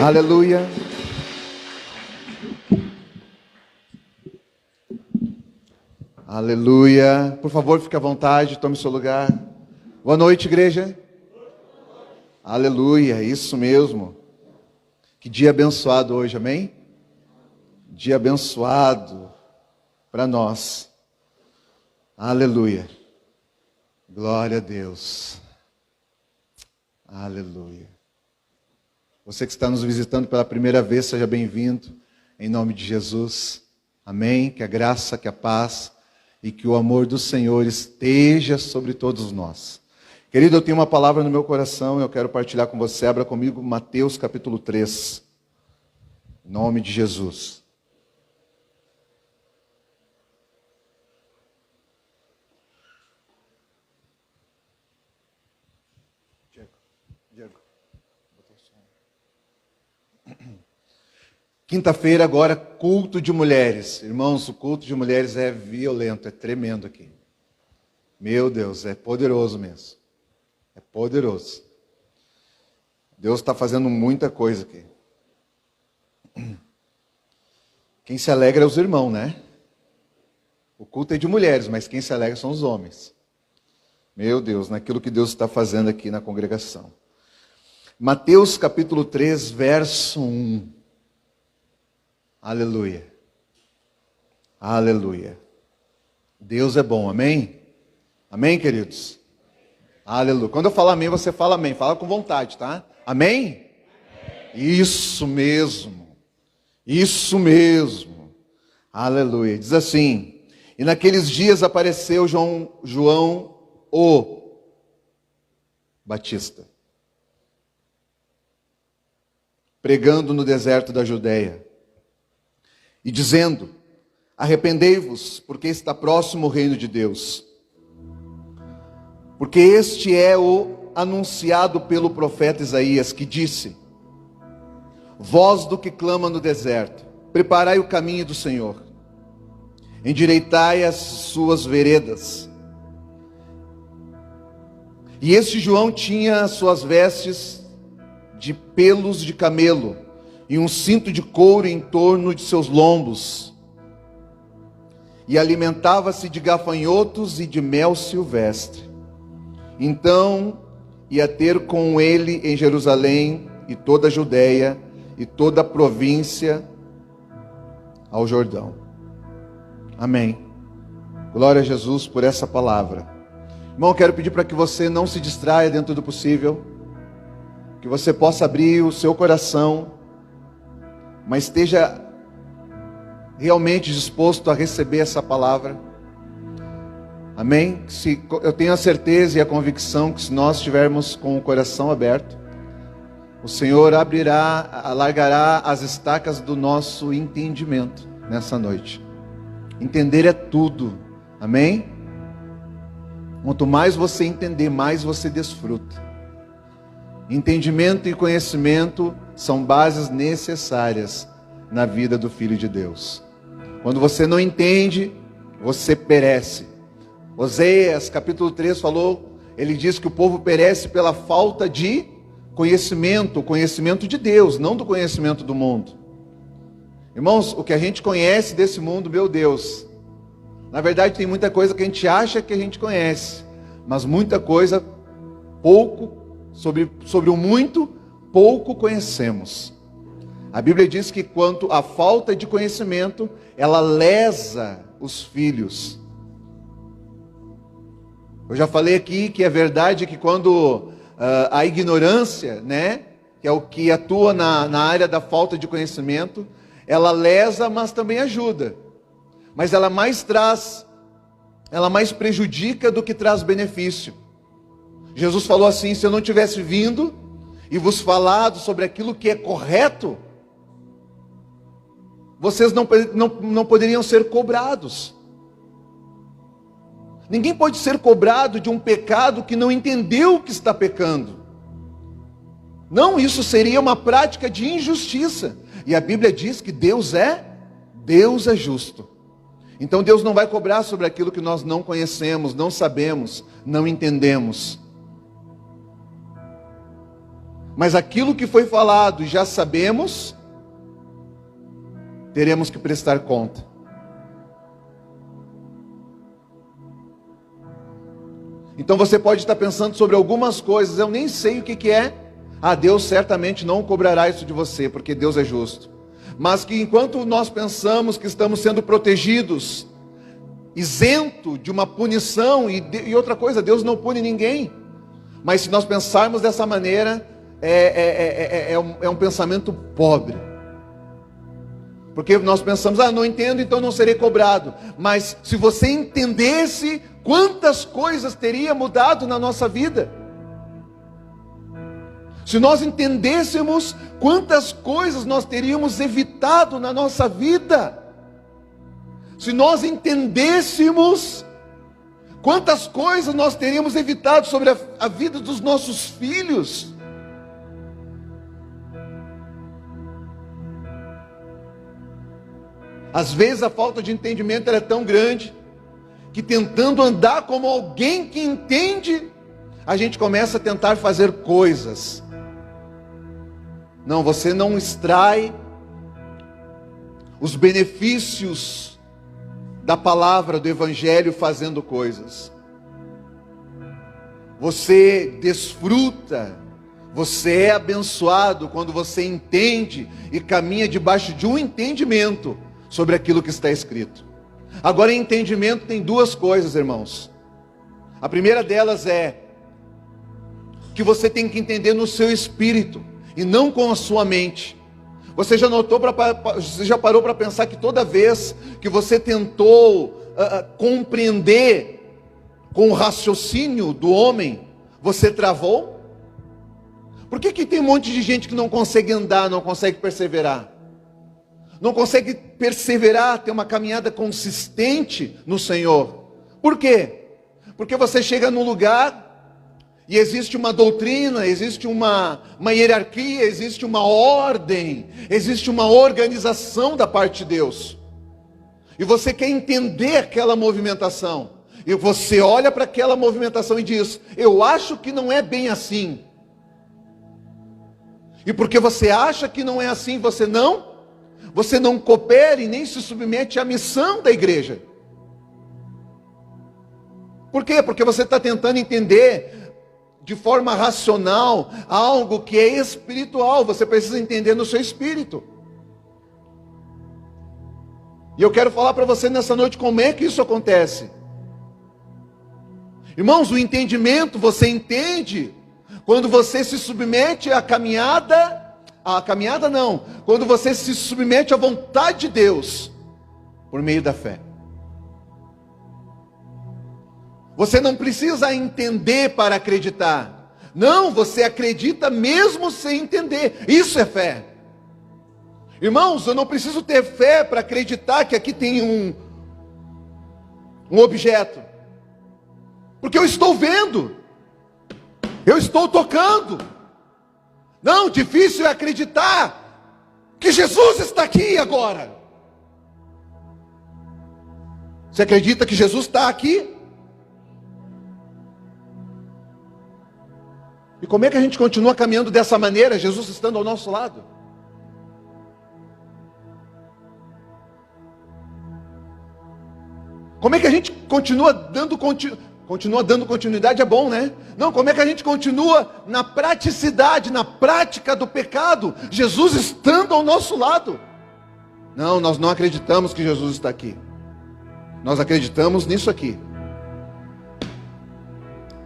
Aleluia. Aleluia. Por favor, fique à vontade, tome seu lugar. Boa noite, igreja. Aleluia, isso mesmo. Que dia abençoado hoje, amém? Dia abençoado para nós. Aleluia. Glória a Deus. Aleluia. Você que está nos visitando pela primeira vez, seja bem-vindo, em nome de Jesus. Amém? Que a graça, que a paz e que o amor do Senhor esteja sobre todos nós. Querido, eu tenho uma palavra no meu coração e eu quero partilhar com você. Abra comigo Mateus capítulo 3. Em nome de Jesus. Quinta-feira agora, culto de mulheres. Irmãos, o culto de mulheres é violento, é tremendo aqui. Meu Deus, é poderoso mesmo. É poderoso. Deus está fazendo muita coisa aqui. Quem se alegra é os irmãos, né? O culto é de mulheres, mas quem se alegra são os homens. Meu Deus, naquilo que Deus está fazendo aqui na congregação. Mateus capítulo 3, verso 1. Aleluia. Aleluia. Deus é bom, amém? Amém, queridos? Aleluia. Quando eu falar amém, você fala amém. Fala com vontade, tá? Amém? Isso mesmo. Isso mesmo. Aleluia. Diz assim: e naqueles dias apareceu João o Batista, pregando no deserto da Judeia, e dizendo: arrependei-vos, porque está próximo o reino de Deus. Porque este é o anunciado pelo profeta Isaías, que disse: voz do que clama no deserto, preparai o caminho do Senhor, endireitai as suas veredas. E este João tinha suas vestes de pelos de camelo, e um cinto de couro em torno de seus lombos, e alimentava-se de gafanhotos e de mel silvestre. Então ia ter com ele em Jerusalém e toda a Judeia e toda a província ao Jordão. Amém. Glória a Jesus por essa palavra. Irmão, eu quero pedir para que você não se distraia dentro do possível, que você possa abrir o seu coração, mas esteja realmente disposto a receber essa palavra. Amém? Eu tenho a certeza e a convicção que se nós estivermos com o coração aberto, o Senhor alargará as estacas do nosso entendimento nessa noite. Entender é tudo. Amém? Quanto mais você entender, mais você desfruta. Entendimento e conhecimento são bases necessárias na vida do Filho de Deus. Quando você não entende, você perece. Oséias capítulo 3 falou, ele diz que o povo perece pela falta de conhecimento, o conhecimento de Deus, não do conhecimento do mundo. Irmãos, o que a gente conhece desse mundo, meu Deus, na verdade tem muita coisa que a gente acha que a gente conhece, mas muita coisa, sobre o muito, pouco conhecemos. A Bíblia diz que quanto à falta de conhecimento, ela lesa os filhos. Eu já falei aqui que é verdade que quando a ignorância, né, que é o que atua na área da falta de conhecimento, ela lesa, mas também ajuda. Mas ela mais prejudica do que traz benefício. Jesus falou assim: se eu não tivesse vindo e vos falado sobre aquilo que é correto, vocês não poderiam ser cobrados. Ninguém pode ser cobrado de um pecado que não entendeu que está pecando. Não, isso seria uma prática de injustiça. E a Bíblia diz que Deus é justo. Então Deus não vai cobrar sobre aquilo que nós não conhecemos, não sabemos, não entendemos. Mas aquilo que foi falado e já sabemos, teremos que prestar conta. Então você pode estar pensando sobre algumas coisas, eu nem sei o que é. Deus certamente não cobrará isso de você, porque Deus é justo. Mas que enquanto nós pensamos que estamos sendo protegidos, isento de uma punição, e outra coisa, Deus não pune ninguém. Mas se nós pensarmos dessa maneira, é um pensamento pobre. Porque nós pensamos, não entendo, então não serei cobrado. Mas se você entendesse, quantas coisas teria mudado na nossa vida? Se nós entendêssemos, quantas coisas nós teríamos evitado na nossa vida? Se nós entendêssemos, quantas coisas nós teríamos evitado sobre a vida dos nossos filhos? Às vezes a falta de entendimento é tão grande, que tentando andar como alguém que entende, a gente começa a tentar fazer coisas. Não, você não extrai os benefícios da palavra do Evangelho fazendo coisas. Você desfruta, você é abençoado quando você entende e caminha debaixo de um entendimento sobre aquilo que está escrito. Agora, entendimento tem duas coisas, irmãos. A primeira delas é que você tem que entender no seu espírito e não com a sua mente. Você já parou para pensar que toda vez que você tentou compreender com o raciocínio do homem, você travou? Por que tem um monte de gente que não consegue andar, não consegue perseverar? Não consegue perseverar, ter uma caminhada consistente no Senhor. Por quê? Porque você chega num lugar e existe uma doutrina, existe uma hierarquia, existe uma ordem, existe uma organização da parte de Deus. E você quer entender aquela movimentação. E você olha para aquela movimentação e diz, eu acho que não é bem assim. E porque você acha que não é assim, você não coopera e nem se submete à missão da igreja. Por quê? Porque você está tentando entender de forma racional algo que é espiritual. Você precisa entender no seu espírito. E eu quero falar para você nessa noite como é que isso acontece. Irmãos, o entendimento, você entende quando você se submete à caminhada. Quando você se submete à vontade de Deus, por meio da fé. Você não precisa entender para acreditar. Não, você acredita mesmo sem entender. Isso é fé. Irmãos, eu não preciso ter fé para acreditar que aqui tem um objeto. Porque eu estou vendo. Eu estou tocando. Não, difícil é acreditar que Jesus está aqui agora. Você acredita que Jesus está aqui? E como é que a gente continua caminhando dessa maneira, Jesus estando ao nosso lado? Como é que a gente continua dando continuidade? É bom, né? Não, como é que a gente continua na praticidade, na prática do pecado, Jesus estando ao nosso lado? Não, nós não acreditamos que Jesus está aqui. Nós acreditamos nisso aqui.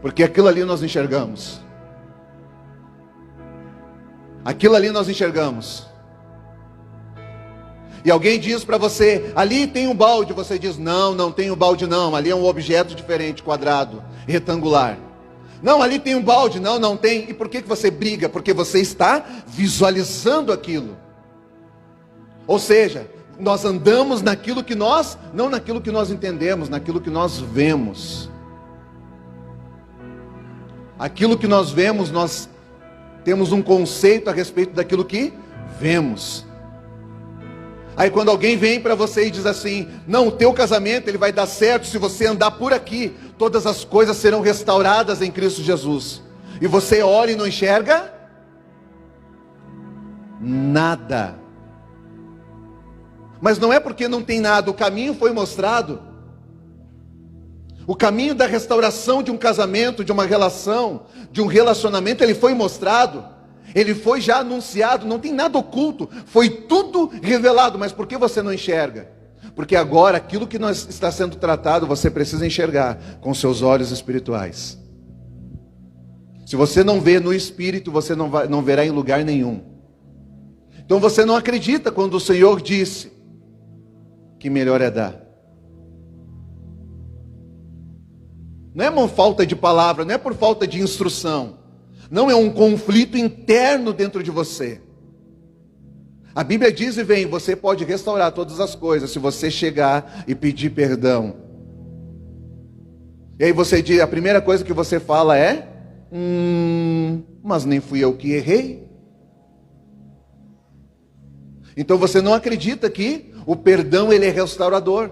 Porque aquilo ali nós enxergamos. Aquilo ali nós enxergamos. E alguém diz para você, ali tem um balde, você diz, não tem um balde não, ali é um objeto diferente, quadrado, retangular. Não, ali tem um balde, não tem. E por que você briga? Porque você está visualizando aquilo. Ou seja, nós andamos naquilo que não naquilo que nós entendemos, naquilo que nós vemos. Aquilo que nós vemos, nós temos um conceito a respeito daquilo que vemos. Aí quando alguém vem para você e diz assim, não, o teu casamento ele vai dar certo se você andar por aqui, todas as coisas serão restauradas em Cristo Jesus. E você olha e não enxerga nada. Mas não é porque não tem nada, o caminho foi mostrado. O caminho da restauração de um casamento, de uma relação, de um relacionamento, ele foi mostrado. Ele foi já anunciado, não tem nada oculto. Foi tudo revelado, mas por que você não enxerga? Porque agora aquilo que está sendo tratado, você precisa enxergar com seus olhos espirituais. Se você não vê no espírito, você não verá em lugar nenhum. Então você não acredita quando o Senhor disse que melhor é dar. Não é uma falta de palavra, não é por falta de instrução. Não é um conflito interno dentro de você. A Bíblia diz e vem, você pode restaurar todas as coisas se você chegar e pedir perdão. E aí você diz, a primeira coisa que você fala é, mas nem fui eu que errei. Então você não acredita que o perdão ele é restaurador.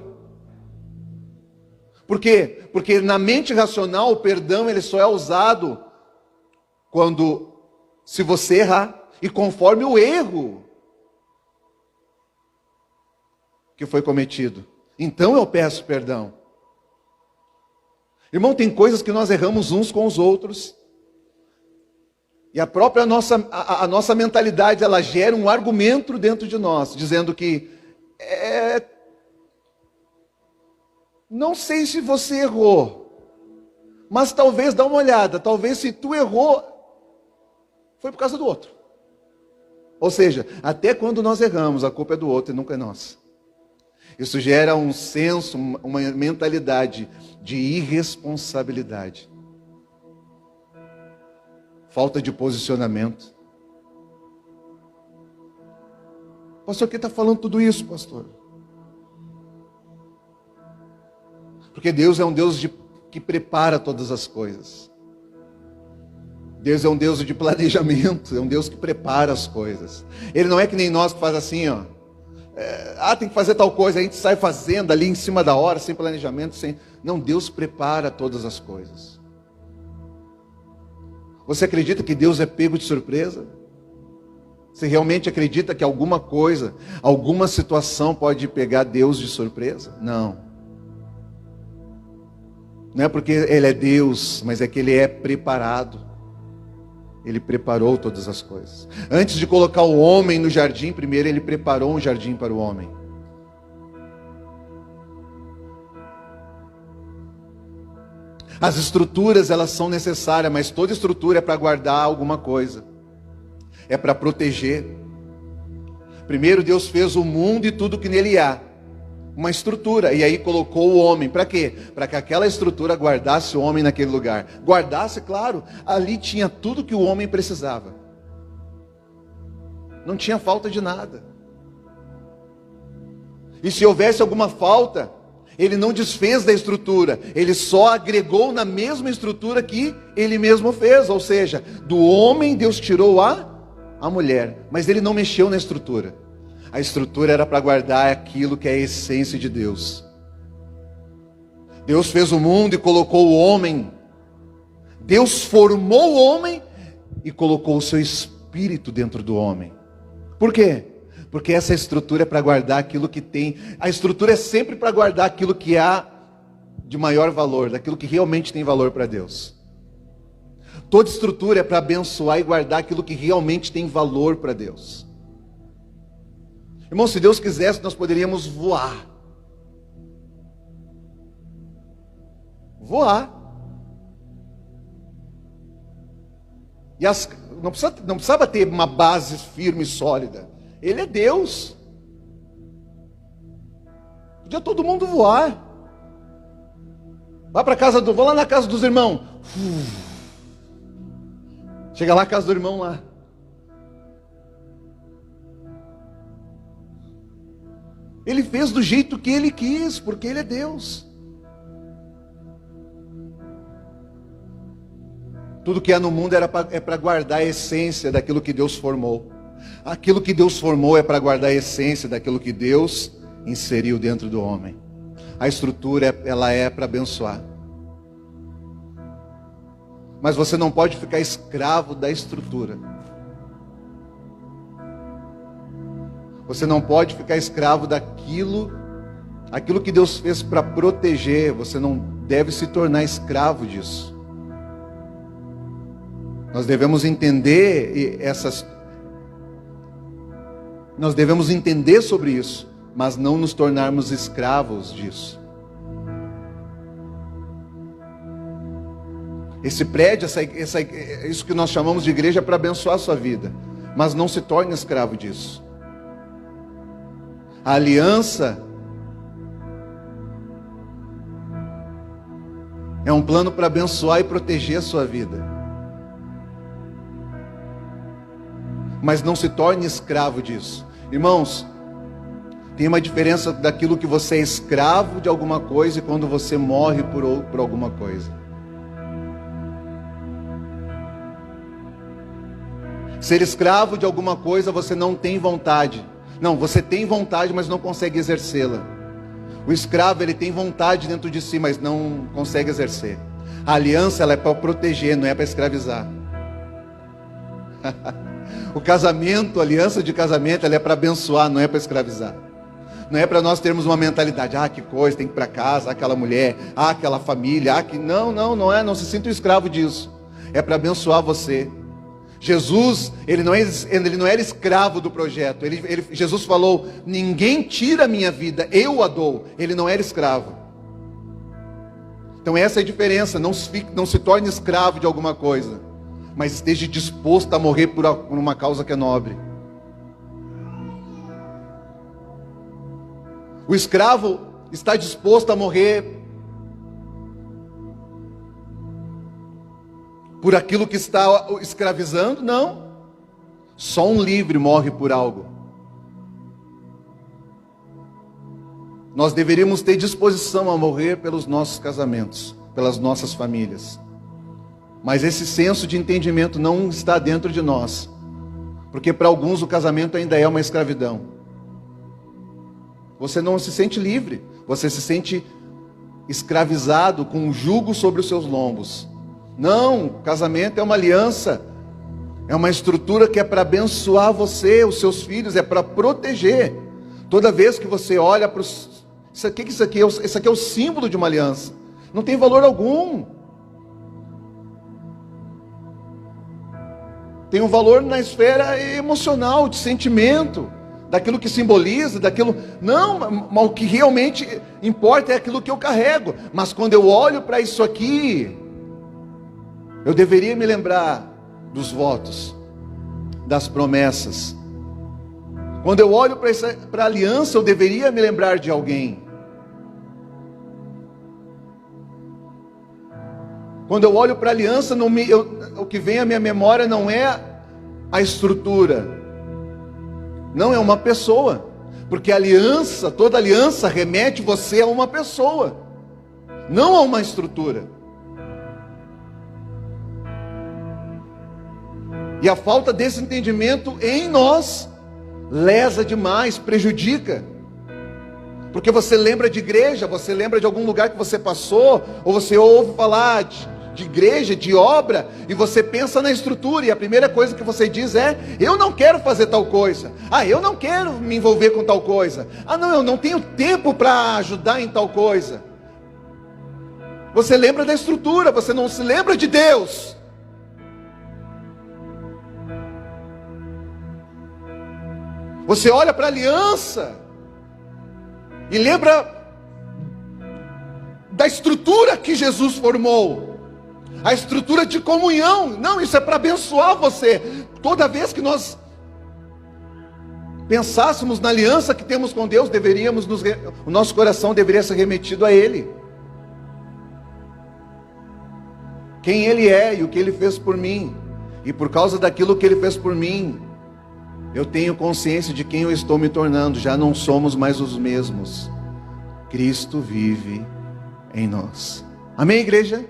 Por quê? Porque na mente racional o perdão ele só é usado se você errar e conforme o erro que foi cometido. Então eu peço perdão. Irmão, tem coisas que nós erramos uns com os outros. E a própria nossa mentalidade, ela gera um argumento dentro de nós, dizendo que não sei se você errou, mas talvez dá uma olhada, talvez se tu errou, foi por causa do outro. Ou seja, até quando nós erramos, a culpa é do outro e nunca é nossa. Isso gera um senso, uma mentalidade de irresponsabilidade. Falta de posicionamento. Pastor, quem está falando tudo isso, pastor? Porque Deus é um Deus que prepara todas as coisas. Deus é um Deus de planejamento, é um Deus que prepara as coisas. Ele não é que nem nós que faz assim, ó. Tem que fazer tal coisa, a gente sai fazendo ali em cima da hora, sem planejamento, Não, Deus prepara todas as coisas. Você acredita que Deus é pego de surpresa? Você realmente acredita que alguma coisa, alguma situação pode pegar Deus de surpresa? Não. Não é porque Ele é Deus, mas é que Ele é preparado. Ele preparou todas as coisas. Antes de colocar o homem no jardim, primeiro Ele preparou um jardim para o homem. As estruturas, elas são necessárias, mas toda estrutura é para guardar alguma coisa. É para proteger. Primeiro Deus fez o mundo e tudo que nele há. Uma estrutura, e aí colocou o homem. Para quê? Para que aquela estrutura guardasse o homem naquele lugar. Guardasse, claro, ali tinha tudo que o homem precisava. Não tinha falta de nada. E se houvesse alguma falta, Ele não desfez da estrutura, Ele só agregou na mesma estrutura que Ele mesmo fez. Ou seja, do homem Deus tirou a mulher, mas Ele não mexeu na estrutura. A estrutura era para guardar aquilo que é a essência de Deus. Deus fez o mundo e colocou o homem. Deus formou o homem e colocou o seu espírito dentro do homem. Por quê? Porque essa estrutura é para guardar aquilo que tem. A estrutura é sempre para guardar aquilo que há de maior valor, daquilo que realmente tem valor para Deus. Toda estrutura é para abençoar e guardar aquilo que realmente tem valor para Deus. Irmão, se Deus quisesse, nós poderíamos voar. Voar. E não precisava ter uma base firme e sólida. Ele é Deus. Podia todo mundo voar. Vou lá na casa dos irmãos. Chega lá na casa do irmão lá. Ele fez do jeito que Ele quis, porque Ele é Deus. Tudo que há no mundo é para guardar a essência daquilo que Deus formou. Aquilo que Deus formou é para guardar a essência daquilo que Deus inseriu dentro do homem. A estrutura, ela é para abençoar. Mas você não pode ficar escravo da estrutura. Você não pode ficar escravo aquilo que Deus fez para proteger. Você não deve se tornar escravo disso. Nós devemos entender nós devemos entender sobre isso, mas não nos tornarmos escravos disso. Esse prédio, isso que nós chamamos de igreja, é para abençoar a sua vida, mas não se torne escravo disso. A aliança é um plano para abençoar e proteger a sua vida, mas não se torne escravo disso. Irmãos, tem uma diferença daquilo que você é escravo de alguma coisa e quando você morre por alguma coisa. Ser escravo de alguma coisa, você não tem vontade. Não, você tem vontade, mas não consegue exercê-la. O escravo, ele tem vontade dentro de si, mas não consegue exercer. A aliança, ela é para proteger, não é para escravizar. O casamento, a aliança de casamento, ela é para abençoar, não é para escravizar. Não é para nós termos uma mentalidade, que coisa, tem que ir para casa, aquela mulher, aquela família, não é, não se sinta um escravo disso. É para abençoar você. Jesus, ele não era escravo do projeto. Jesus falou, ninguém tira a minha vida, eu a dou. Ele não era escravo. Então essa é a diferença, não se torne escravo de alguma coisa, mas esteja disposto a morrer por uma causa que é nobre. O escravo está disposto a morrer por aquilo que está escravizando? Não. Só um livre morre por algo. Nós deveríamos ter disposição a morrer pelos nossos casamentos, pelas nossas famílias. Mas esse senso de entendimento não está dentro de nós, porque para alguns o casamento ainda é uma escravidão. Você não se sente livre, você se sente escravizado com um jugo sobre os seus lombos. Não, o casamento é uma aliança, é uma estrutura que é para abençoar você, os seus filhos, é para proteger. Toda vez que você olha para isso aqui é o símbolo de uma aliança, não tem valor algum. Tem um valor na esfera emocional, de sentimento, daquilo que simboliza, não, mas o que realmente importa é aquilo que eu carrego. Mas quando eu olho para isso aqui, eu deveria me lembrar dos votos, das promessas. Quando eu olho para a aliança, eu deveria me lembrar de alguém. Quando eu olho para a aliança, o que vem à minha memória não é a estrutura, não é uma pessoa, porque toda aliança remete você a uma pessoa, não a uma estrutura. E a falta desse entendimento em nós lesa demais, prejudica. Porque você lembra de igreja, você lembra de algum lugar que você passou, ou você ouve falar de igreja, de obra, e você pensa na estrutura, e a primeira coisa que você diz é: eu não quero fazer tal coisa, eu não quero me envolver com tal coisa, não, eu não tenho tempo para ajudar em tal coisa. Você lembra da estrutura, você não se lembra de Deus. Você olha para a aliança e lembra da estrutura que Jesus formou, a estrutura de comunhão. Não, isso é para abençoar você. Toda vez que nós pensássemos na aliança que temos com Deus, o nosso coração deveria ser remetido a Ele, quem Ele é e o que Ele fez por mim. E por causa daquilo que Ele fez por mim, eu tenho consciência de quem eu estou me tornando. Já não somos mais os mesmos. Cristo vive em nós. Amém, igreja?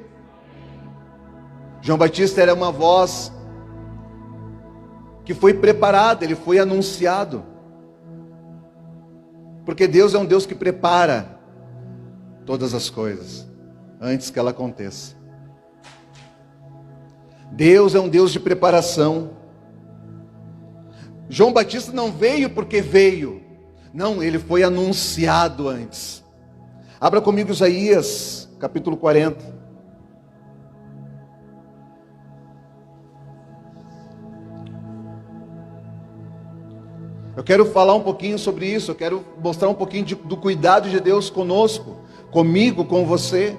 João Batista era uma voz que foi preparada, ele foi anunciado. Porque Deus é um Deus que prepara todas as coisas antes que ela aconteça. Deus é um Deus de preparação. João Batista não veio porque veio. Não, ele foi anunciado antes. Abra comigo Isaías, capítulo 40. Eu quero falar um pouquinho sobre isso, eu quero mostrar um pouquinho do cuidado de Deus conosco, comigo, com você,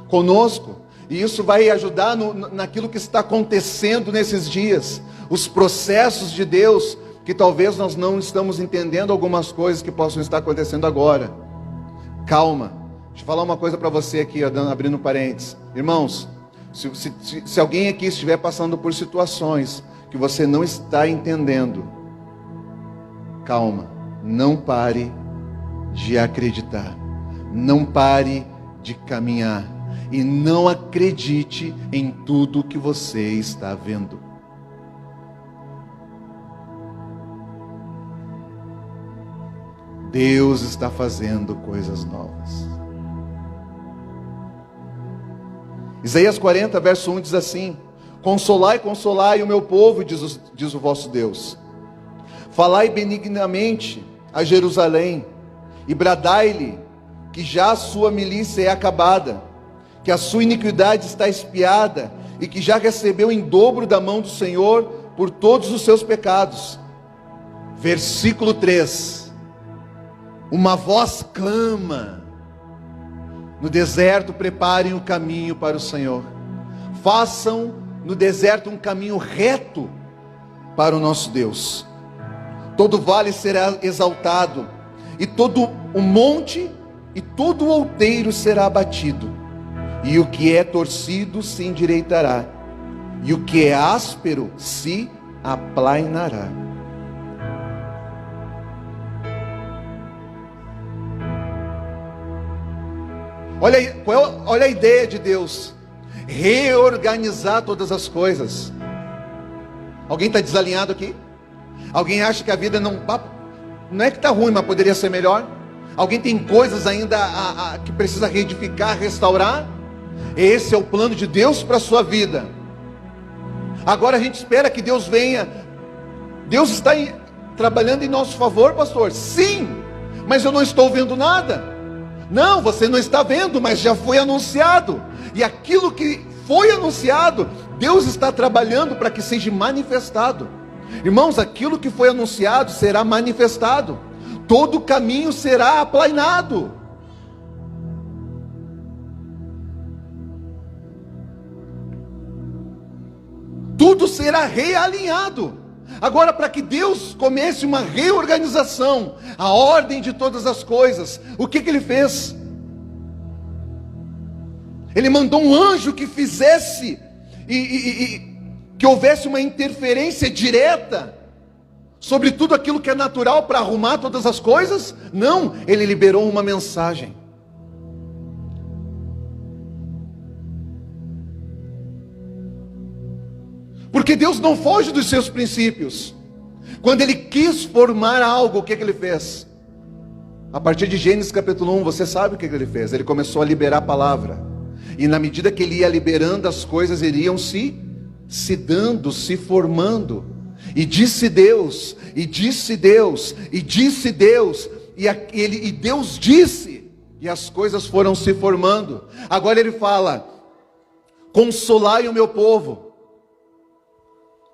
conosco. E isso vai ajudar naquilo que está acontecendo nesses dias. Os processos de Deus, que talvez nós não estamos entendendo algumas coisas que possam estar acontecendo agora. Calma, deixa eu falar uma coisa para você aqui, abrindo parênteses. Irmãos, se alguém aqui estiver passando por situações que você não está entendendo, calma, não pare de acreditar, não pare de caminhar e não acredite em tudo que você está vendo. Deus está fazendo coisas novas. Isaías 40, verso 1 diz assim: Consolai, consolai o meu povo, diz o vosso Deus. Falai benignamente a Jerusalém, e bradai-lhe que já a sua milícia é acabada, que a sua iniquidade está expiada, e que já recebeu em dobro da mão do Senhor por todos os seus pecados. Versículo 3. Uma voz clama: no deserto preparem o caminho para o Senhor. Façam no deserto um caminho reto para o nosso Deus. Todo vale será exaltado, e todo o monte e todo o outeiro será abatido, e o que é torcido se endireitará, e o que é áspero se aplainará. Olha a ideia de Deus: reorganizar todas as coisas. Alguém está desalinhado aqui? Alguém acha que a vida não é que está ruim, mas poderia ser melhor? Alguém tem coisas ainda que precisa reedificar, restaurar? Esse é o plano de Deus para a sua vida. Agora a gente espera que Deus venha. Deus está trabalhando em nosso favor, pastor? Sim, mas eu não estou vendo nada. Não, você não está vendo, mas já foi anunciado. E aquilo que foi anunciado, Deus está trabalhando para que seja manifestado. Irmãos, aquilo que foi anunciado será manifestado. Todo o caminho será aplainado. Tudo será realinhado. Agora, para que Deus comece uma reorganização, a ordem de todas as coisas, o que Ele fez? Ele mandou um anjo que fizesse que houvesse uma interferência direta sobre tudo aquilo que é natural para arrumar todas as coisas? Não, Ele liberou uma mensagem. Porque Deus não foge dos seus princípios. Quando Ele quis formar algo, o que Ele fez? A partir de Gênesis capítulo 1, você sabe o que Ele fez? Ele começou a liberar a palavra. E na medida que Ele ia liberando, as coisas iriam se dando, se formando. E disse Deus, e disse Deus, e disse Deus, e Deus disse, e as coisas foram se formando. Agora Ele fala: consolai o meu povo.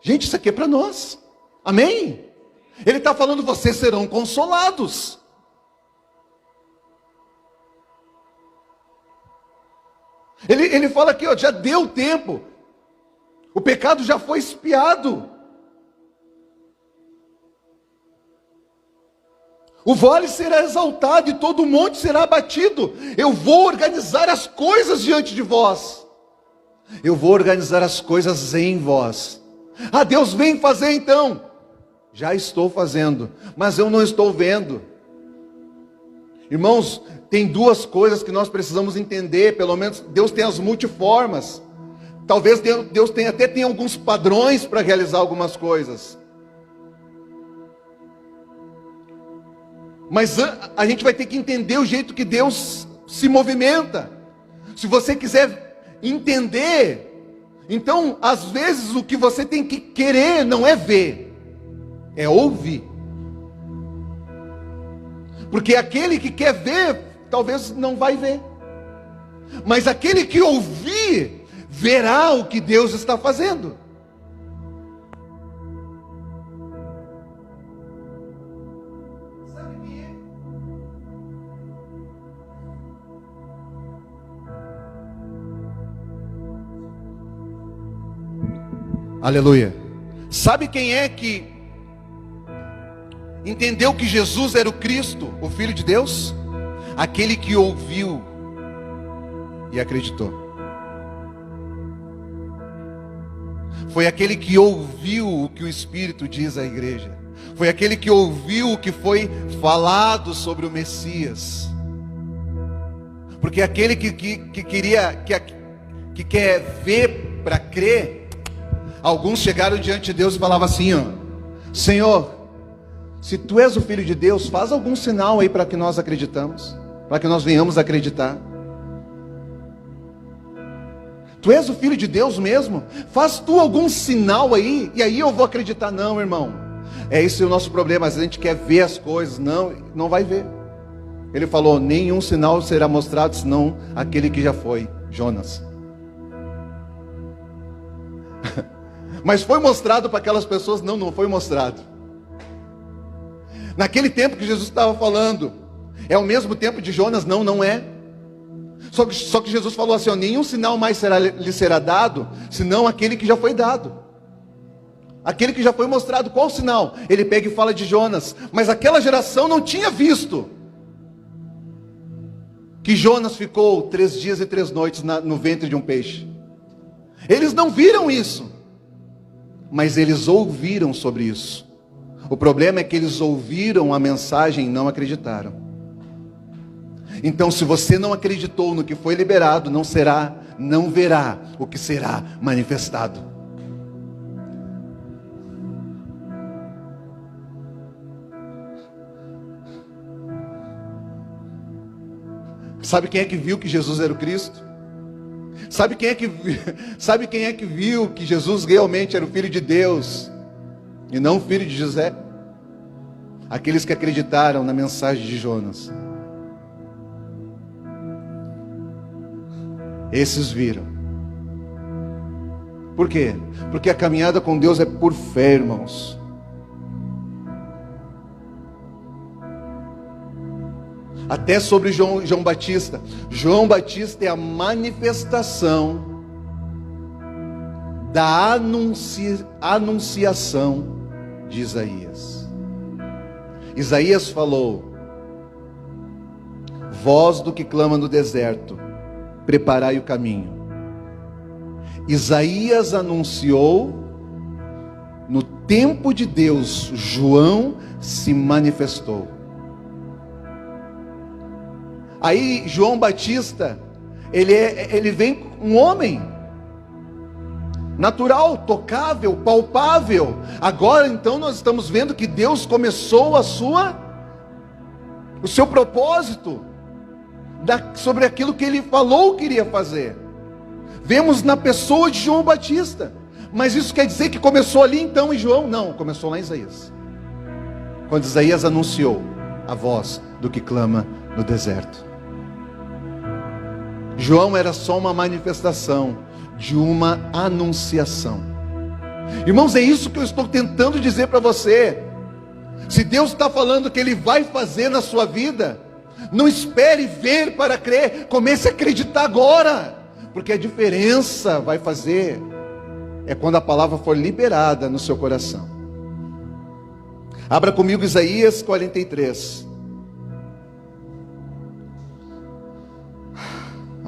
Gente, isso aqui é para nós, amém? Ele está falando: vocês serão consolados. Ele fala aqui, ó, já deu tempo, o pecado já foi expiado, o vale será exaltado e todo o monte será abatido. Eu vou organizar as coisas diante de vós, eu vou organizar as coisas em vós. Ah, Deus vem fazer então. Já estou fazendo, mas eu não estou vendo. Irmãos, tem duas coisas que nós precisamos entender. Pelo menos Deus tem as multiformas. Talvez Deus até tenha alguns padrões para realizar algumas coisas. Mas a gente vai ter que entender o jeito que Deus se movimenta. Se você quiser entender, então às vezes o que você tem que querer não é ver. é ouvir. Porque aquele que quer ver, talvez não vai ver. Mas aquele que ouvir, verá o que Deus está fazendo. Sabe quem é? Aleluia. Sabe quem é que entendeu que Jesus era o Cristo, o Filho de Deus? Aquele que ouviu e acreditou. Foi aquele que ouviu o que o Espírito diz à igreja. Foi aquele que ouviu o que foi falado sobre o Messias. Porque aquele que quer ver para crer, alguns chegaram diante de Deus e falavam assim, ó: Senhor, se tu és o Filho de Deus, faz algum sinal aí para que nós acreditamos, para que nós venhamos acreditar. Tu és o Filho de Deus mesmo? Faz tu algum sinal aí, e aí eu vou acreditar. Não, irmão, esse é o nosso problema. Às vezes a gente quer ver as coisas, não vai ver. Ele falou: nenhum sinal será mostrado, senão aquele que já foi, Jonas. Mas foi mostrado para aquelas pessoas? Não foi mostrado. Naquele tempo que Jesus estava falando, é o mesmo tempo de Jonas? Não é. Só que Jesus falou assim, ó: nenhum sinal mais lhe será dado, senão aquele que já foi dado. Aquele que já foi mostrado. Qual o sinal? Ele pega e fala de Jonas. Mas aquela geração não tinha visto que Jonas ficou 3 dias e 3 noites no ventre de um peixe. Eles não viram isso, mas eles ouviram sobre isso. O problema é que eles ouviram a mensagem e não acreditaram. Então, se você não acreditou no que foi liberado, não verá o que será manifestado. Sabe quem é que viu que Jesus era o Cristo? Sabe quem é que viu que Jesus realmente era o Filho de Deus e não o filho de José? Aqueles que acreditaram na mensagem de Jonas. Esses viram. Por quê? Porque a caminhada com Deus é por fé, irmãos. Até sobre João Batista. João Batista é a manifestação da anunciação de Isaías. Isaías falou: voz do que clama no deserto, preparai o caminho. Isaías anunciou, no tempo de Deus, João se manifestou. Aí João Batista, ele vem um homem natural, tocável, palpável. Agora então nós estamos vendo que Deus começou o seu propósito sobre aquilo que ele falou que iria fazer. Vemos na pessoa de João Batista. Mas isso quer dizer que começou ali então em João? Não, começou lá em Isaías. Quando Isaías anunciou a voz do que clama no deserto. João era só uma manifestação de uma anunciação. Irmãos, é isso que eu estou tentando dizer para você. Se Deus está falando que Ele vai fazer na sua vida, não espere ver para crer, comece a acreditar agora, porque a diferença vai fazer é quando a palavra for liberada no seu coração. Abra comigo Isaías 43.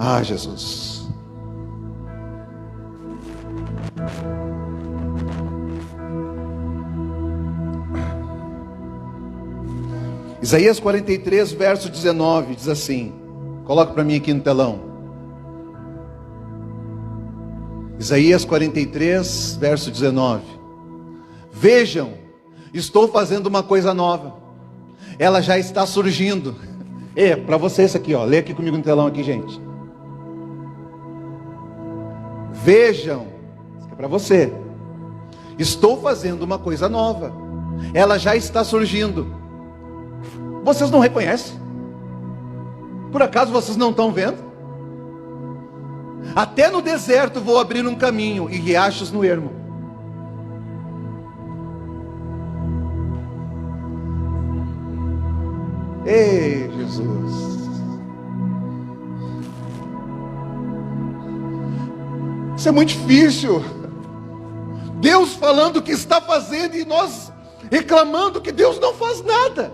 Ah, Jesus. Isaías 43, verso 19, diz assim. Coloca para mim aqui no telão. Isaías 43, verso 19. Vejam, estou fazendo uma coisa nova. Ela já está surgindo. Para você isso aqui, ó. Lê aqui comigo no telão aqui, gente. Vejam, isso aqui é para você. Estou fazendo uma coisa nova. ela já está surgindo. Vocês não reconhecem? Por acaso vocês não estão vendo? Até no deserto vou abrir um caminho e riachos no ermo. Ei, Jesus. Isso é muito difícil. Deus falando o que está fazendo e nós reclamando que Deus não faz nada.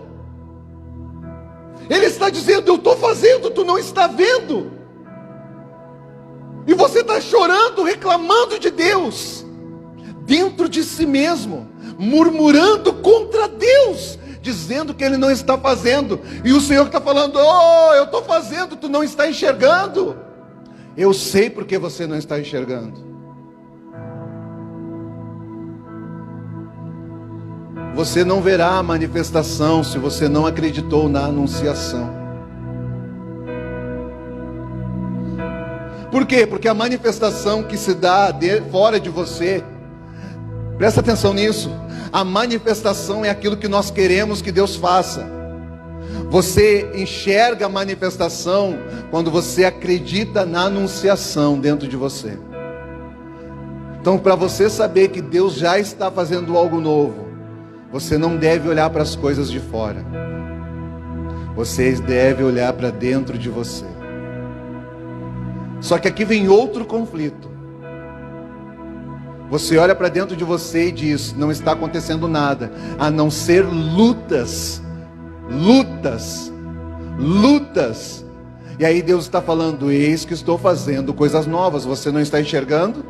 Ele está dizendo: eu estou fazendo, tu não está vendo. E você está chorando, reclamando de Deus, dentro de si mesmo, murmurando contra Deus, dizendo que Ele não está fazendo. E o Senhor está falando: oh, eu estou fazendo, tu não está enxergando. Eu sei porque você não está enxergando. Você não verá a manifestação se você não acreditou na anunciação. Por quê? Porque a manifestação que se dá fora de você, presta atenção nisso, a manifestação é aquilo que nós queremos que Deus faça. Você enxerga a manifestação quando você acredita na anunciação dentro de você. Então, para você saber que Deus já está fazendo algo novo, você não deve olhar para as coisas de fora. Você deve olhar para dentro de você. Só que aqui vem outro conflito. Você olha para dentro de você e diz: não está acontecendo nada, a não ser lutas. Lutas. Lutas. E aí Deus está falando: eis que estou fazendo coisas novas, você não está enxergando?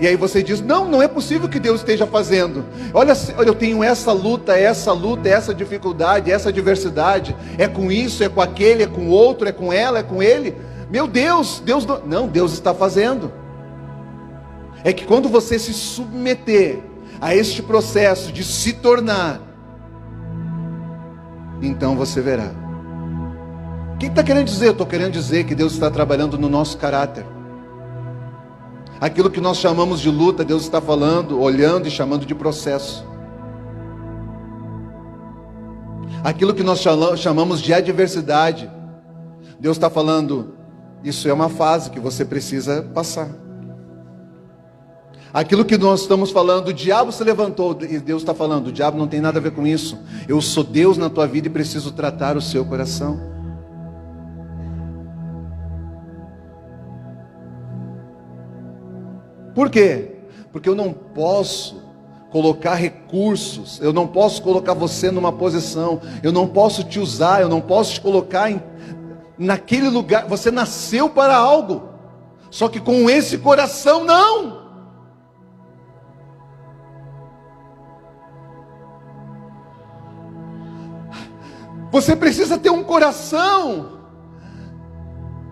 E aí você diz: não é possível que Deus esteja fazendo. Olha, eu tenho essa luta, essa dificuldade, essa adversidade. É com isso, é com aquele, é com o outro, é com ela, é com ele. Meu Deus, Deus está fazendo. É que quando você se submeter a este processo de se tornar, então você verá. O que está querendo dizer? Eu estou querendo dizer que Deus está trabalhando no nosso caráter. Aquilo que nós chamamos de luta, Deus está falando, olhando e chamando de processo. Aquilo que nós chamamos de adversidade, Deus está falando: isso é uma fase que você precisa passar. Aquilo que nós estamos falando, o diabo se levantou, e Deus está falando: o diabo não tem nada a ver com isso. Eu sou Deus na tua vida e preciso tratar o seu coração. Por quê? Porque eu não posso colocar recursos, eu não posso colocar você numa posição, eu não posso te usar, eu não posso te colocar naquele lugar. Você nasceu para algo, só que com esse coração não. Você precisa ter um coração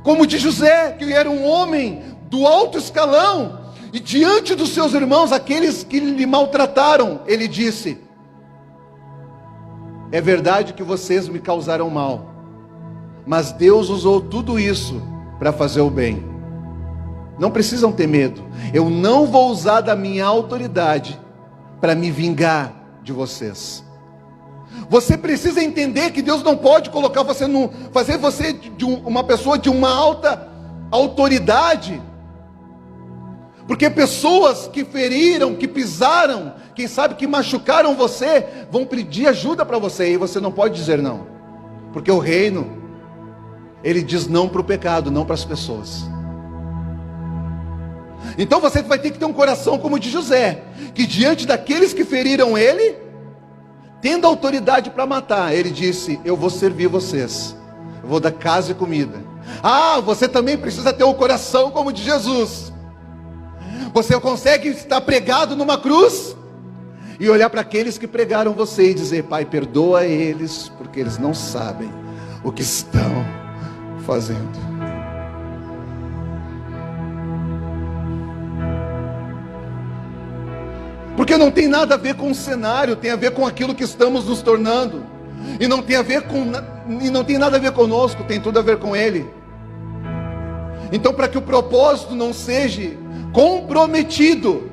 como o de José, que era um homem do alto escalão, e diante dos seus irmãos, aqueles que lhe maltrataram, ele disse: é verdade que vocês me causaram mal, mas Deus usou tudo isso para fazer o bem. Não precisam ter medo. Eu não vou usar da minha autoridade para me vingar de vocês. Você precisa entender que Deus não pode colocar você fazer você de uma pessoa de uma alta autoridade, porque pessoas que feriram, que pisaram, quem sabe que machucaram você, vão pedir ajuda para você, e você não pode dizer não, porque o reino, ele diz não para o pecado, não para as pessoas. Então você vai ter que ter um coração como o de José, que diante daqueles que feriram ele, tendo autoridade para matar, ele disse: eu vou servir vocês, eu vou dar casa e comida. Você também precisa ter um coração como o de Jesus. Você consegue estar pregado numa cruz e olhar para aqueles que pregaram você e dizer: Pai, perdoa eles, porque eles não sabem o que estão fazendo. Porque não tem nada a ver com o cenário, tem a ver com aquilo que estamos nos tornando. E não tem nada a ver conosco, tem tudo a ver com Ele. Então, para que o propósito não seja comprometido,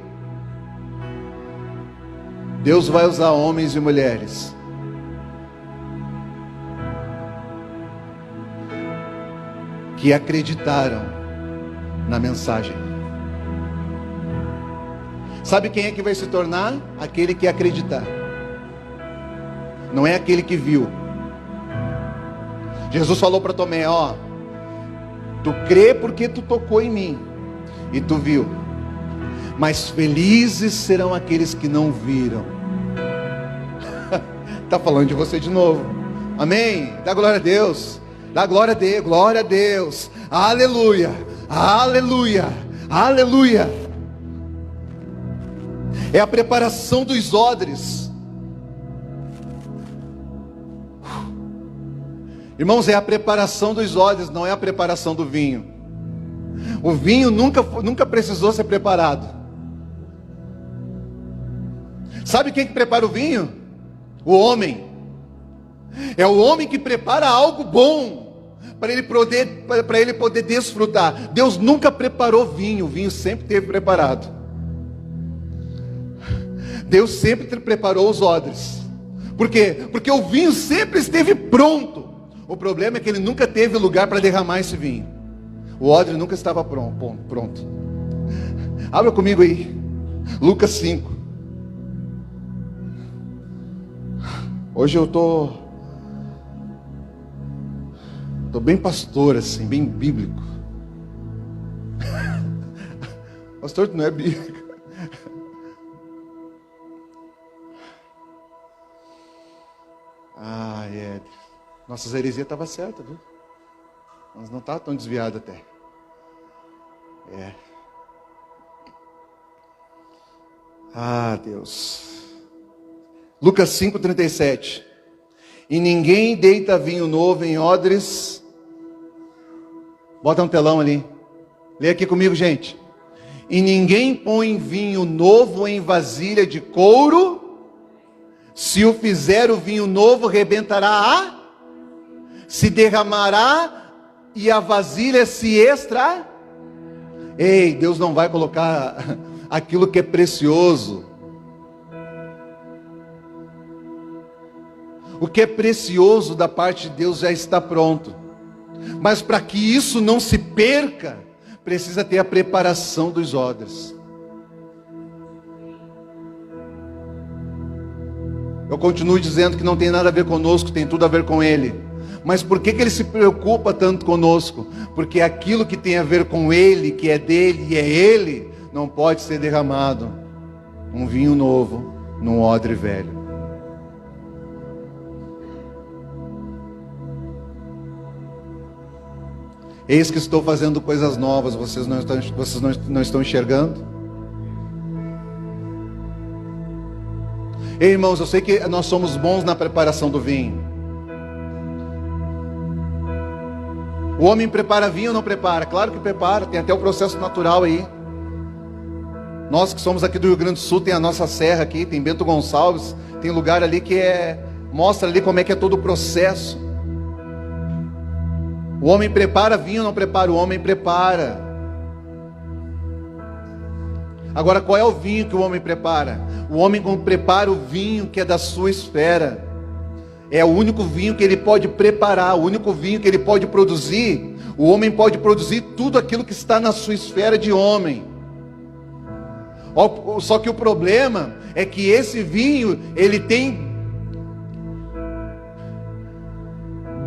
Deus vai usar homens e mulheres que acreditaram na mensagem. Sabe quem é que vai se tornar? Aquele que acreditar. Não é aquele que viu. Jesus falou para Tomé, ó, tu crê porque tu tocou em mim e tu viu, mas felizes serão aqueles que não viram. Está falando de você de novo. Amém? Dá glória a Deus. Dá glória a Deus. Glória a Deus. Aleluia. Aleluia. Aleluia. É a preparação dos odres. Irmãos, é a preparação dos odres, não é a preparação do vinho. O vinho nunca precisou ser preparado. Sabe quem que prepara o vinho? O homem. É o homem que prepara algo bom para ele poder desfrutar. Deus nunca preparou vinho, o vinho sempre esteve preparado. Deus sempre preparou os odres. Por quê? Porque o vinho sempre esteve pronto. O problema é que ele nunca teve lugar para derramar esse vinho. O odre nunca estava pronto. Abra comigo aí, Lucas 5. Hoje eu tô bem pastor assim, bem bíblico. Pastor, tu não é bíblico. Nossas heresias estavam certas, viu? Mas não estava tão desviado até. Deus. Lucas 5:37. E ninguém deita vinho novo em odres. Bota um telão ali. Lê aqui comigo, gente. E ninguém põe vinho novo em vasilha de couro. Se o fizer, o vinho novo rebentará, se derramará e a vasilha se extra. Ei, Deus não vai colocar aquilo que é precioso. O que é precioso da parte de Deus já está pronto. Mas para que isso não se perca, precisa ter a preparação dos odres. Eu continuo dizendo que não tem nada a ver conosco, tem tudo a ver com Ele. Mas por que Ele se preocupa tanto conosco? Porque aquilo que tem a ver com Ele, que é dele e é Ele, não pode ser derramado. Um vinho novo num odre velho. Eis que estou fazendo coisas novas, vocês não estão enxergando? Ei, irmãos, eu sei que nós somos bons na preparação do vinho. O homem prepara vinho ou não prepara? Claro que prepara, tem até o processo natural aí. Nós que somos aqui do Rio Grande do Sul, tem a nossa serra aqui, tem Bento Gonçalves, tem lugar ali que mostra ali como é que é todo o processo. O homem prepara vinho ou não prepara? O homem prepara. Agora, qual é o vinho que o homem prepara? O homem prepara o vinho que é da sua esfera. É o único vinho que ele pode preparar, o único vinho que ele pode produzir. O homem pode produzir tudo aquilo que está na sua esfera de homem. Só que o problema é que esse vinho, ele tem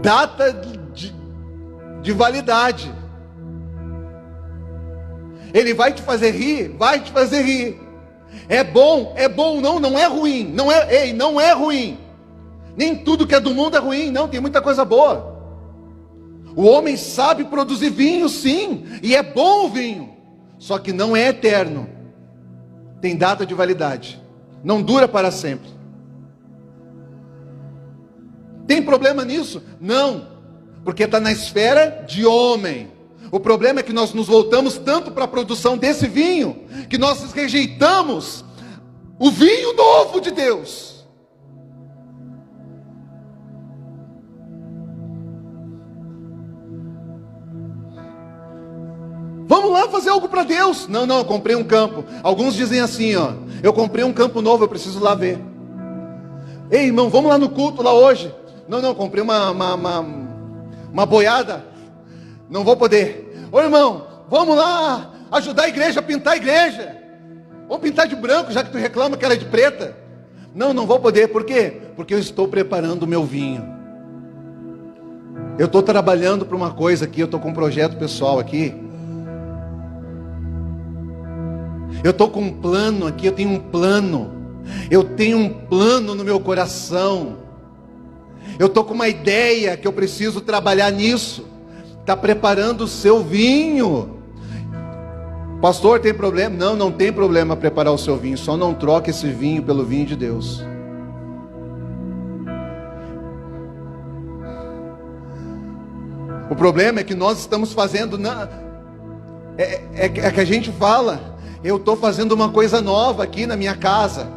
data de validade. Ele vai te fazer rir, vai te fazer rir. É bom, não é ruim, não é ruim. Nem tudo que é do mundo é ruim, não, tem muita coisa boa. O homem sabe produzir vinho, sim, e é bom o vinho, só que não é eterno. Tem data de validade, não dura para sempre. Tem problema nisso? Não, porque está na esfera de homem. O problema é que nós nos voltamos tanto para a produção desse vinho, que nós rejeitamos o vinho novo de Deus. Vamos vamos lá fazer algo para Deus. Não, eu comprei um campo. Alguns dizem assim, ó, eu comprei um campo novo, eu preciso lá ver. Ei, irmão, vamos lá no culto lá hoje. Não, eu comprei uma boiada. Não vou poder. Ô irmão, vamos lá ajudar a igreja a pintar a igreja. Vamos pintar de branco, já que tu reclama que ela é de preta. Não vou poder. Por quê? Porque eu estou preparando o meu vinho. Eu estou trabalhando para uma coisa aqui. Eu estou com um projeto pessoal aqui. Eu estou com um plano aqui. Eu tenho um plano. Eu tenho um plano no meu coração. Eu estou com uma ideia que eu preciso trabalhar nisso. Está preparando o seu vinho. Pastor, tem problema? Não tem problema preparar o seu vinho. Só não troque esse vinho pelo vinho de Deus. O problema é que nós estamos fazendo... É que a gente fala, eu estou fazendo uma coisa nova aqui na minha casa.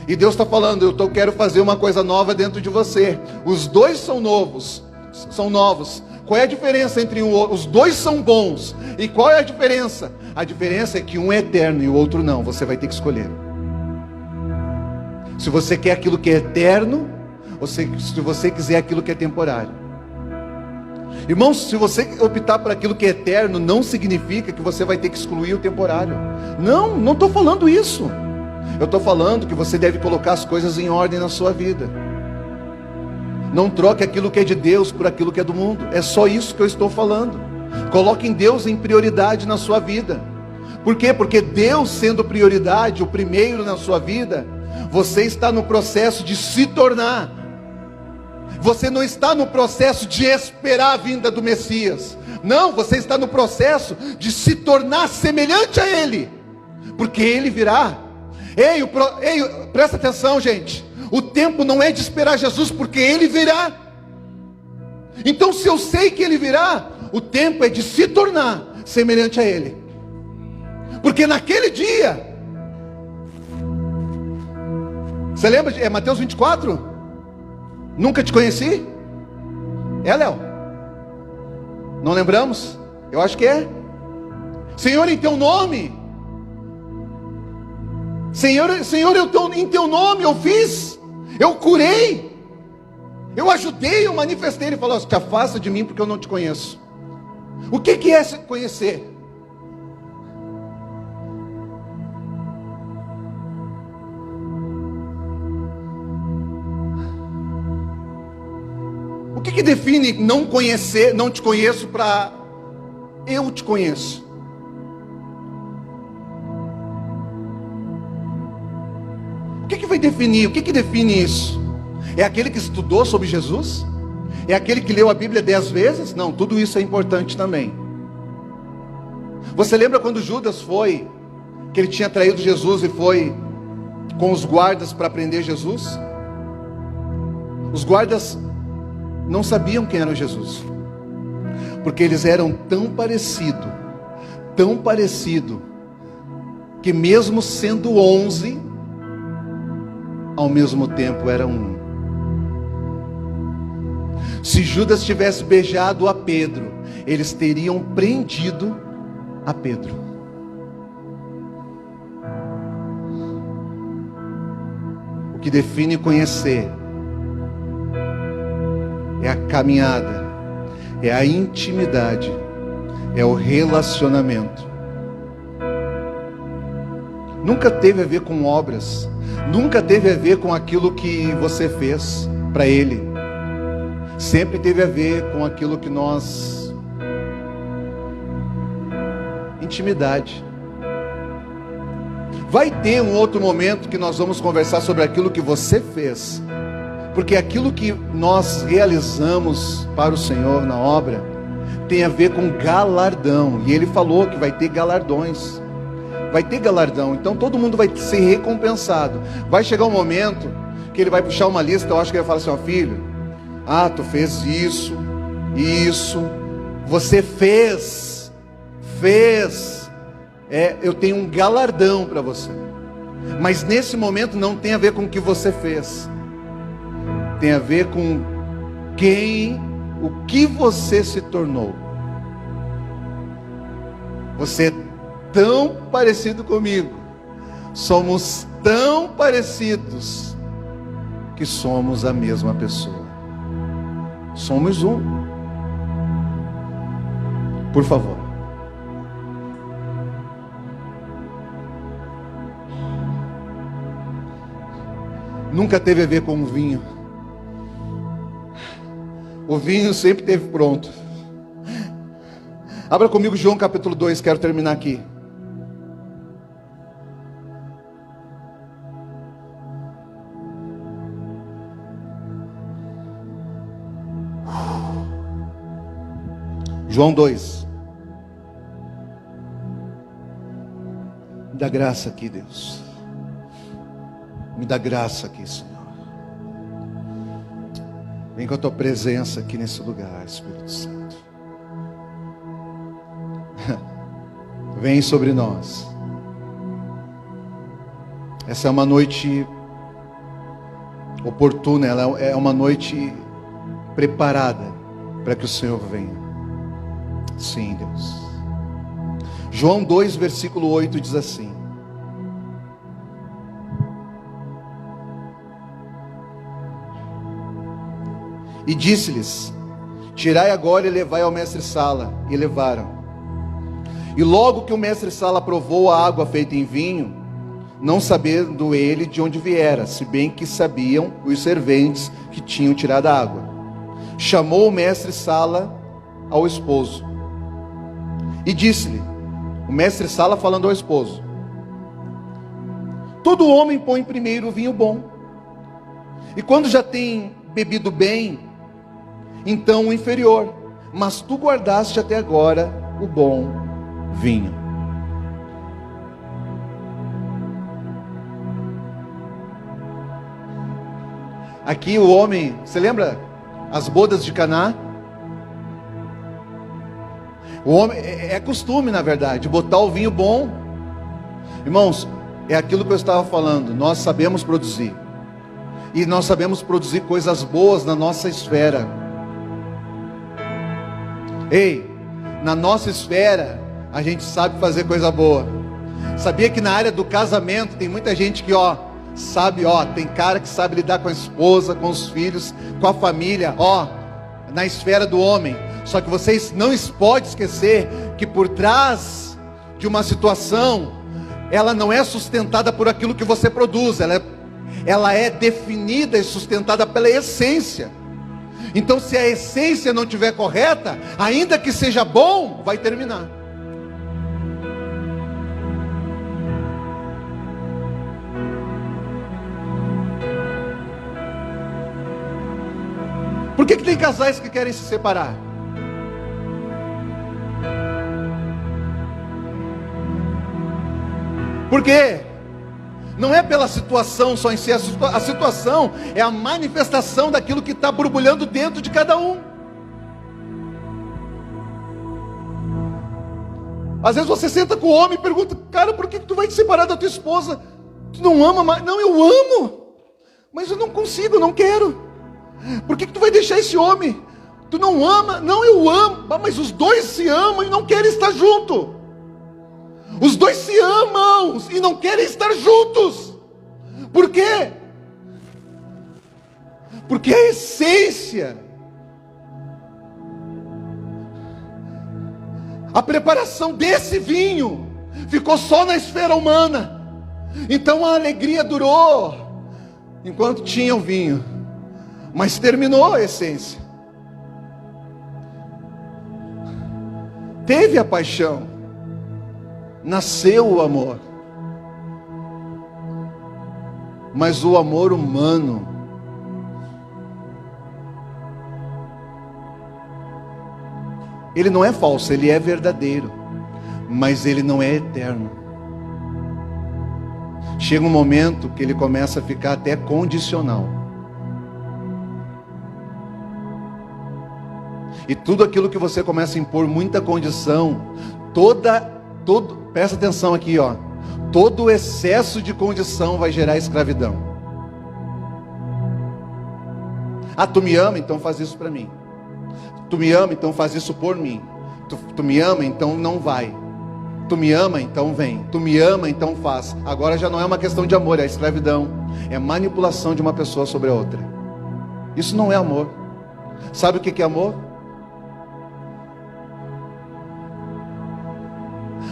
E Deus está falando, quero fazer uma coisa nova dentro de você. Os dois são novos. Qual é a diferença entre um e outro? Os dois são bons. E qual é a diferença? A diferença é que um é eterno e o outro não. Você vai ter que escolher. Se você quer aquilo que é eterno, ou se você quiser aquilo que é temporário. Irmãos, se você optar por aquilo que é eterno, não significa que você vai ter que excluir o temporário. Não estou falando isso. Eu estou falando que você deve colocar as coisas em ordem na sua vida. Não troque aquilo que é de Deus por aquilo que é do mundo. É só isso que eu estou falando. Coloque Deus em prioridade na sua vida. Por quê? Porque Deus sendo prioridade, o primeiro na sua vida, você está no processo de se tornar. Você não está no processo de esperar a vinda do Messias. Não, você está no processo de se tornar semelhante a Ele. Porque Ele virá. Ei, presta atenção, gente. O tempo não é de esperar Jesus, porque Ele virá. Então, se eu sei que Ele virá, o tempo é de se tornar semelhante a Ele. Porque naquele dia, você lembra? É Mateus 24? Nunca te conheci? É, Léo? Não lembramos? Eu acho que é. Senhor, em teu nome. Senhor, em teu nome eu fiz, eu curei, eu ajudei, eu manifestei. Ele falou, te afasta de mim porque eu não te conheço. O que é se conhecer? O que define não conhecer, não te conheço, para eu te conheço? O que vai definir? O que define isso? É aquele que estudou sobre Jesus? É aquele que leu a Bíblia 10 vezes? Não, tudo isso é importante também. Você lembra quando Judas foi, que ele tinha traído Jesus e foi com os guardas para prender Jesus? Os guardas não sabiam quem era Jesus, porque eles eram tão parecidos, que mesmo sendo 11, ao mesmo tempo era um. Se Judas tivesse beijado a Pedro, eles teriam prendido a Pedro. O que define conhecer é a caminhada, é a intimidade, é o relacionamento. Nunca teve a ver com obras, nunca teve a ver com aquilo que você fez para Ele. Sempre teve a ver com aquilo que nós... Intimidade. Vai ter um outro momento que nós vamos conversar sobre aquilo que você fez, porque aquilo que nós realizamos para o Senhor na obra tem a ver com galardão, e Ele falou que vai ter galardões. Vai ter galardão, então todo mundo vai ser recompensado. Vai chegar um momento que Ele vai puxar uma lista. Eu acho que Ele vai falar assim, ó, filho, tu fez isso, você fez, eu tenho um galardão para você. Mas nesse momento não tem a ver com o que você fez, tem a ver com o que você se tornou. Você é tão parecido comigo, somos tão parecidos, que somos a mesma pessoa. Somos um. Por favor. Nunca teve a ver com o vinho. O vinho sempre esteve pronto. Abra comigo João capítulo 2, quero terminar aqui. João 2. Me dá graça aqui, Deus. Me dá graça aqui, Senhor. Vem com a tua presença aqui nesse lugar, Espírito Santo. Vem sobre nós. Essa é uma noite oportuna, ela é uma noite preparada para que o Senhor venha. Sim, Deus. João 2, versículo 8 diz assim: e disse-lhes: tirai agora e levai ao mestre-sala. E levaram. E logo que o mestre-sala provou a água feita em vinho, não sabendo ele de onde viera, se bem que sabiam os serventes que tinham tirado a água, chamou o mestre-sala ao esposo e disse-lhe, o mestre-sala falando ao esposo: todo homem põe primeiro o vinho bom, e quando já tem bebido bem, então o inferior, mas tu guardaste até agora o bom vinho. Aqui o homem, você lembra as bodas de Caná? O homem, é costume na verdade, botar o vinho bom. Irmãos, é aquilo que eu estava falando, nós sabemos produzir. E nós sabemos produzir coisas boas na nossa esfera. Ei, na nossa esfera, a gente sabe fazer coisa boa. Sabia que na área do casamento tem muita gente que, sabe, tem cara que sabe lidar com a esposa, com os filhos, com a família, na esfera do homem. Só que vocês não podem esquecer que por trás de uma situação, ela não é sustentada por aquilo que você produz, ela é definida e sustentada pela essência. Então, se a essência não estiver correta, ainda que seja bom, vai terminar. Por que tem casais que querem se separar? Por quê? Não é pela situação só em si, a situação é a manifestação daquilo que está borbulhando dentro de cada um. Às vezes você senta com o homem e pergunta: cara, por que tu vai te separar da tua esposa? Tu não ama mais? Não, eu amo, mas eu não consigo, não quero. Por que tu vai deixar esse homem? Tu não ama? Não, eu amo. Mas os dois se amam e não querem estar juntos. Os dois se amam e não querem estar juntos. Por quê? Porque a essência, a preparação desse vinho ficou só na esfera humana. Então a alegria durou enquanto tinha o vinho, mas terminou a essência. Teve a paixão, nasceu o amor, mas o amor humano ele não é falso, ele é verdadeiro, mas ele não é eterno. Chega um momento que ele começa a ficar até condicional. E tudo aquilo que você começa a impor muita condição, presta atenção aqui, todo o excesso de condição vai gerar escravidão. Tu me ama, então faz isso para mim. Tu me ama, então faz isso por mim. Tu me ama, então não vai. Tu me ama, então vem. Tu me ama, então faz. Agora já não é uma questão de amor, é escravidão. É manipulação de uma pessoa sobre a outra. Isso não é amor. Sabe o que é amor?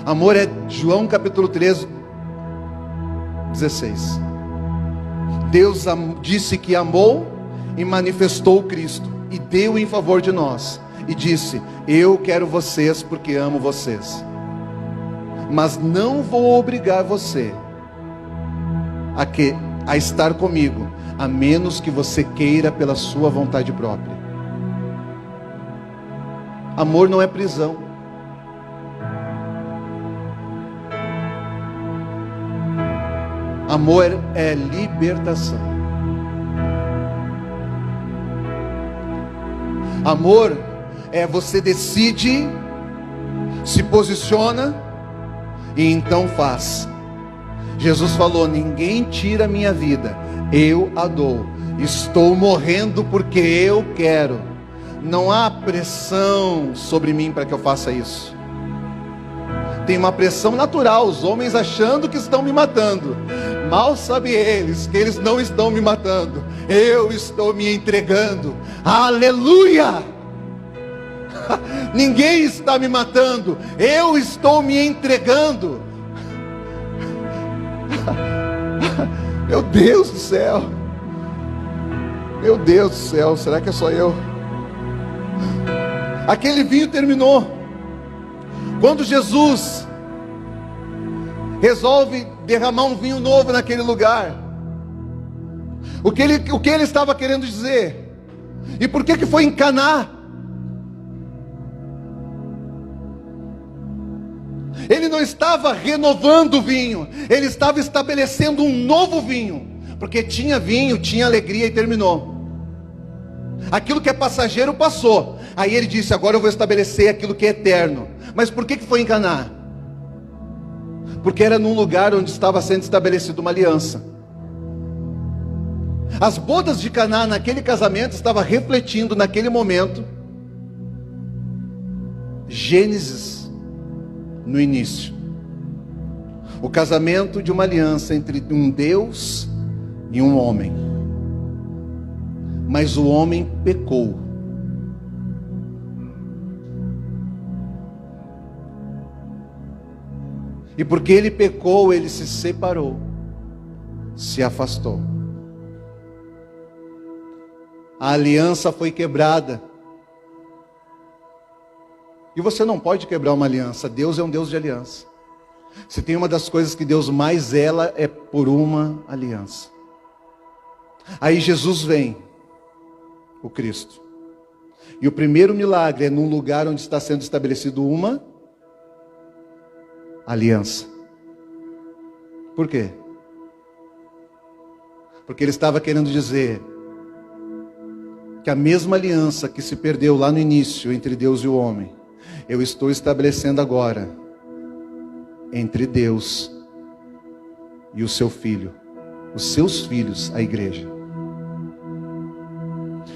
Amor é João capítulo 13, 16. Deus disse que amou e manifestou Cristo. E deu em favor de nós. E disse: eu quero vocês porque amo vocês. Mas não vou obrigar você a estar comigo, a menos que você queira pela sua vontade própria. Amor não é prisão. Amor é libertação. Amor é você decide, se posiciona e então faz. Jesus falou: ninguém tira a minha vida, eu a dou. Estou morrendo porque eu quero. Não há pressão sobre mim para que eu faça isso. Tem uma pressão natural, os homens achando que estão me matando. Mal sabem eles que eles não estão me matando. Eu estou me entregando. Aleluia! Ninguém está me matando. Eu estou me entregando. Meu Deus do céu. Meu Deus do céu, será que é só eu? Aquele vinho terminou. Quando Jesus resolve derramar um vinho novo naquele lugar, o que ele estava querendo dizer? E por que foi em Caná? Ele não estava renovando o vinho, ele estava estabelecendo um novo vinho, porque tinha vinho, tinha alegria e terminou. Aquilo que é passageiro passou. Aí ele disse: agora eu vou estabelecer aquilo que é eterno. Mas por que foi em Caná? Porque era num lugar onde estava sendo estabelecida uma aliança. As bodas de Caná naquele casamento estavam refletindo naquele momento Gênesis no início. O casamento de uma aliança entre um Deus e um homem. Mas o homem pecou. E porque ele pecou, ele se separou, se afastou. A aliança foi quebrada. E você não pode quebrar uma aliança. Deus é um Deus de aliança. Se tem uma das coisas que Deus mais zela, é por uma aliança. Aí Jesus vem, o Cristo. E o primeiro milagre é num lugar onde está sendo estabelecido uma aliança. Por quê? Porque ele estava querendo dizer que a mesma aliança que se perdeu lá no início entre Deus e o homem, eu estou estabelecendo agora entre Deus e o seu filho, os seus filhos, a igreja.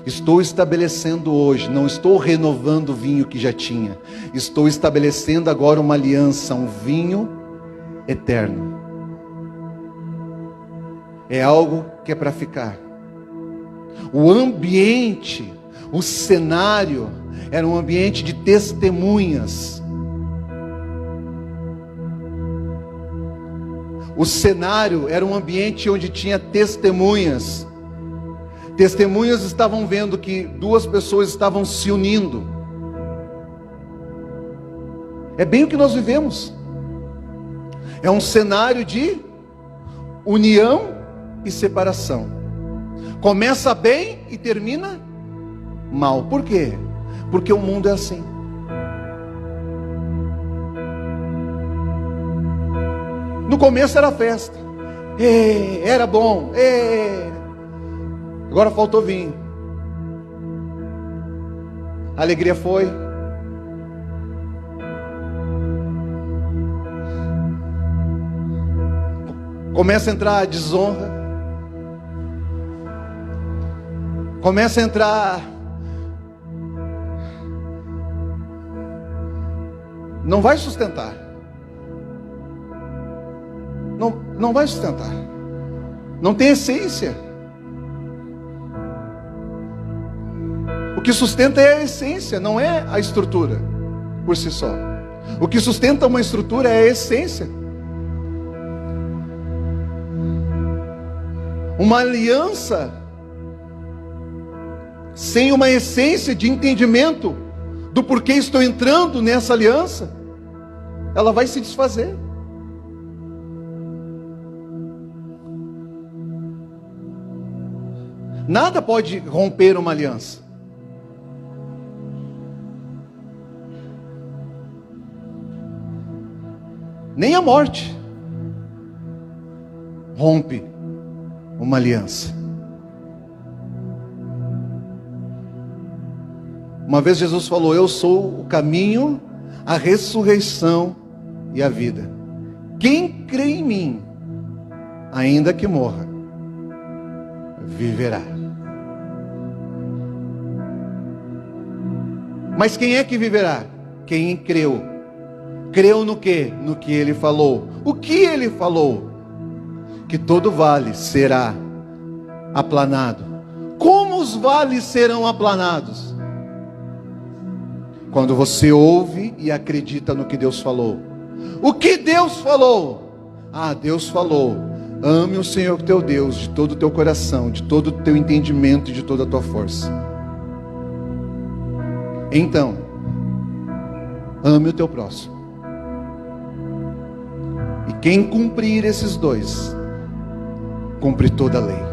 Estou estabelecendo hoje, não estou renovando o vinho que já tinha. Estou estabelecendo agora uma aliança, um vinho eterno. É algo que é para ficar. O ambiente, o cenário, era um ambiente de testemunhas. O cenário era um ambiente onde tinha testemunhas. Testemunhas estavam vendo que duas pessoas estavam se unindo. É bem o que nós vivemos. É um cenário de união e separação. Começa bem e termina mal. Por quê? Porque o mundo é assim. No começo era festa. Era bom. Agora faltou vinho. A alegria foi. Começa a entrar a desonra. Começa a entrar. Não vai sustentar. não vai sustentar. Não tem essência. O que sustenta é a essência, não é a estrutura por si só. O que sustenta uma estrutura é a essência. Uma aliança sem uma essência de entendimento do porquê estou entrando nessa aliança, ela vai se desfazer. Nada pode romper uma aliança. Nem a morte rompe uma aliança. Uma vez Jesus falou: eu sou o caminho, a ressurreição e a vida. Quem crê em mim, ainda que morra, viverá. Mas quem é que viverá? Quem creu. Creu no quê? No que ele falou. O que ele falou? Que todo vale será aplanado. Como os vales serão aplanados? Quando você ouve e acredita no que Deus falou. O que Deus falou? Ah, Deus falou: ame o Senhor teu Deus de todo o teu coração, de todo o teu entendimento e de toda a tua força. Então, ame o teu próximo. E quem cumprir esses dois, cumpre toda a lei.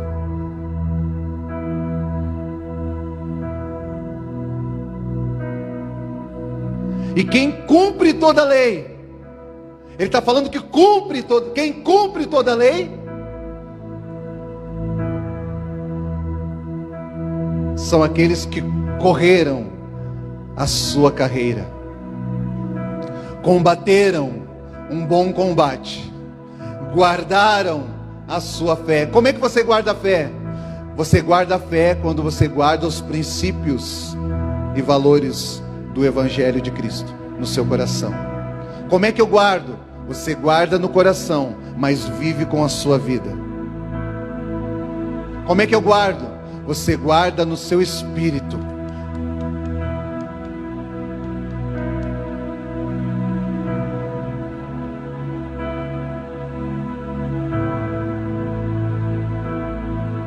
E quem cumpre toda a lei, ele está falando que quem cumpre toda a lei, são aqueles que correram a sua carreira, combateram um bom combate, guardaram a sua fé. Como é que você guarda a fé? Você guarda a fé quando você guarda os princípios e valores do Evangelho de Cristo no seu coração. Como é que eu guardo? Você guarda no coração, mas vive com a sua vida. Como é que eu guardo? Você guarda no seu espírito.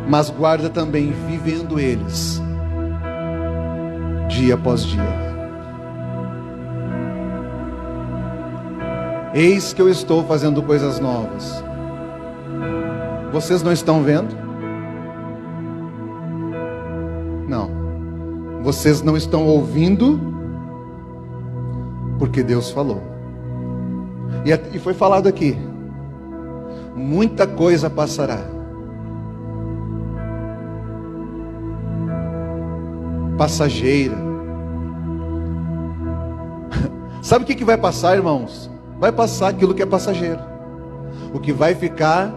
Mas guarda também vivendo eles, dia após dia. Eis que eu estou fazendo coisas novas. Vocês não estão vendo? Não. Vocês não estão ouvindo? Porque Deus falou. E foi falado aqui: muita coisa passará. Passageira. Sabe o que vai passar, irmãos? Vai passar aquilo que é passageiro. O que vai ficar?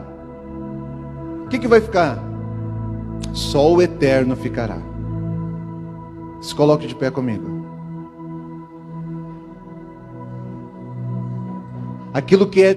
O que vai ficar? Só o eterno ficará. Se coloque de pé comigo. Aquilo que é